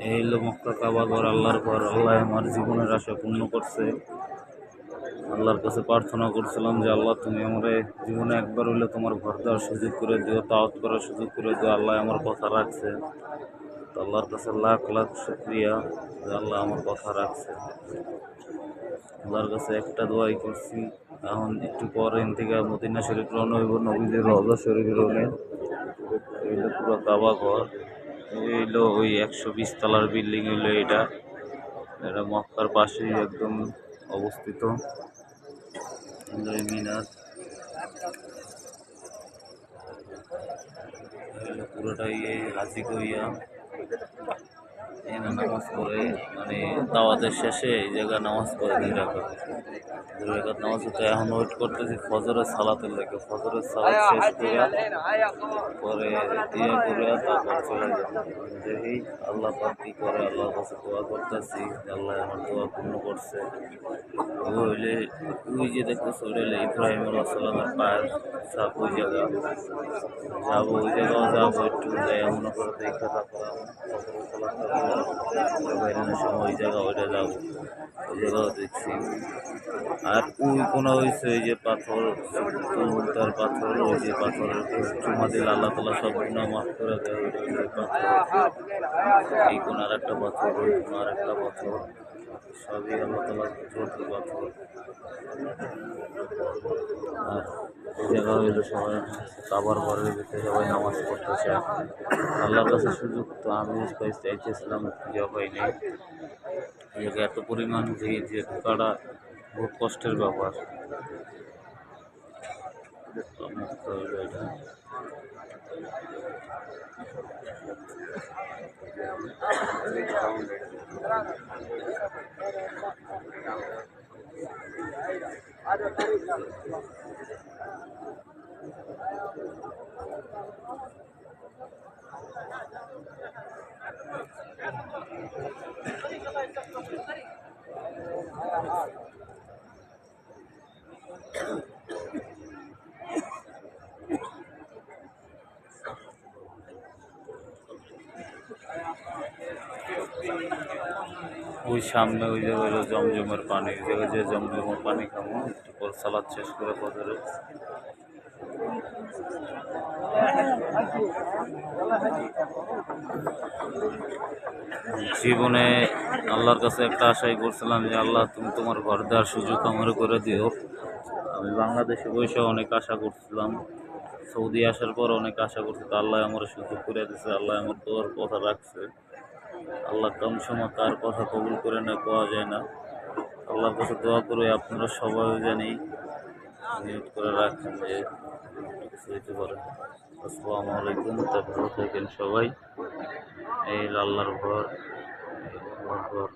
এই হলো মক্কা কাবা ঘর, আল্লাহর ঘর। আল্লাহ আমার জীবনের আশা পূর্ণ করছে। আল্লাহর কাছে প্রার্থনা করছিলাম যে আল্লাহ তুমি আমার জীবনে একবার হইলে তোমার ঘর দেওয়ার সুযোগ করে দিও, তাওয়াত করার সুযোগ করে দিও। আল্লাহ আমার কথা রাখছে। তো আল্লাহর কাছে লাখ লাখ শুকরিয়া যে আল্লাহ আমার কথা রাখছে। আল্লাহর কাছে একটা দোয়াই করছি, এখন একটু পরে থেকে মদিনা শরীফ রওনা হইব, নবীদের রওজা শরীফ রওনে। এইলো পুরো কাবা ঘর, এইলো ওই 120 তলার বিল্ডিং হইলো এটা। এটা মক্কার পাশেই একদম অবস্থিত। মিনার পুরোটাই এই হাজি করিয়া এখানে নামাজ পড়ে, মানে দাওয়াতের শেষে এই জায়গায় নামাজ পড়ে 2 রাকাত নামাজ হচ্ছে। এখন ওয়েট করতেছি ফজরের সালাতের লেগে। ফজরের সালাত শেষ করিয়া পরে ইয়ে করিয়া তারপর চলে যাবো। দেখি আল্লাহ পাক কি করে। আল্লাহর কাছে দোয়া করতেছি, আল্লাহ আমার দোয়া পূর্ণ করছে। ও হইলে ওই যে দেখতেছে ওইটা হইলে ইব্রাহিম আলাইহিস সালামের পায়ের ছাপ। ওই জায়গা যাবো, ওই জায়গাও যাবো, একটু যাই মনে করে দেখা, তারপর বাইরের সময় ওই জায়গা ওইটা যাবো, ওই জায়গাও দেখছি। আর ওই কোনো হয়েছে ওই যে পাথর, তার পাথর, ওই যে পাথরের চুমা দিলে আল্লাহ তালা সব গুণা মাফ করে দেয়। ওই পাথর, এই কোন আর একটা পাথর, ওই কোন আর একটা পাথর, সবই আল্লাহ তালা ছোট পাথর। আর এই জায়গা হইলো সবাই কাবার ঘরের ভিতরে সবাই নামাজ পড়তেছে। আল্লাহর কাছে সুযোগ তো আমি চাইতেছিলাম, খুঁজে পাইনি। এত পরিমাণ ভিড় যে ঢোকাটা বহুত কষ্টের ব্যাপার। ওই সামনে ওই জায়গায় হলো জমজমের পানি, ওই জায়গায় যে জমজমের পানি খাবো একটু পর সালাদ শেষ করে ফজরে। জীবনে আল্লাহর কাছে একটা আশাই করছিলাম যে আল্লাহ তুমি তোমার ঘর দেওয়ার সুযোগ আমার করে দিও। আমি বাংলাদেশে বসে অনেক আশা করছিলাম, সৌদি আসার পর অনেক আশা করছি, তো আল্লাহ আমার সুযোগ করে দিচ্ছে। আল্লাহ আমার দোয়ার কথা রাখছে। আল্লাহ কম সময় কার কথা কবুল করে না পাওয়া যায় না। আল্লাহর কাছে দোয়া করে আপনারা সবাই জানি নিয়োগ করে রাখেন যে কিছু হইতে পারে। আসসালামু আলাইকুম, ভালো থাকেন সবাই। এই আল্লাহর ঘর, আল্লাহর ঘর।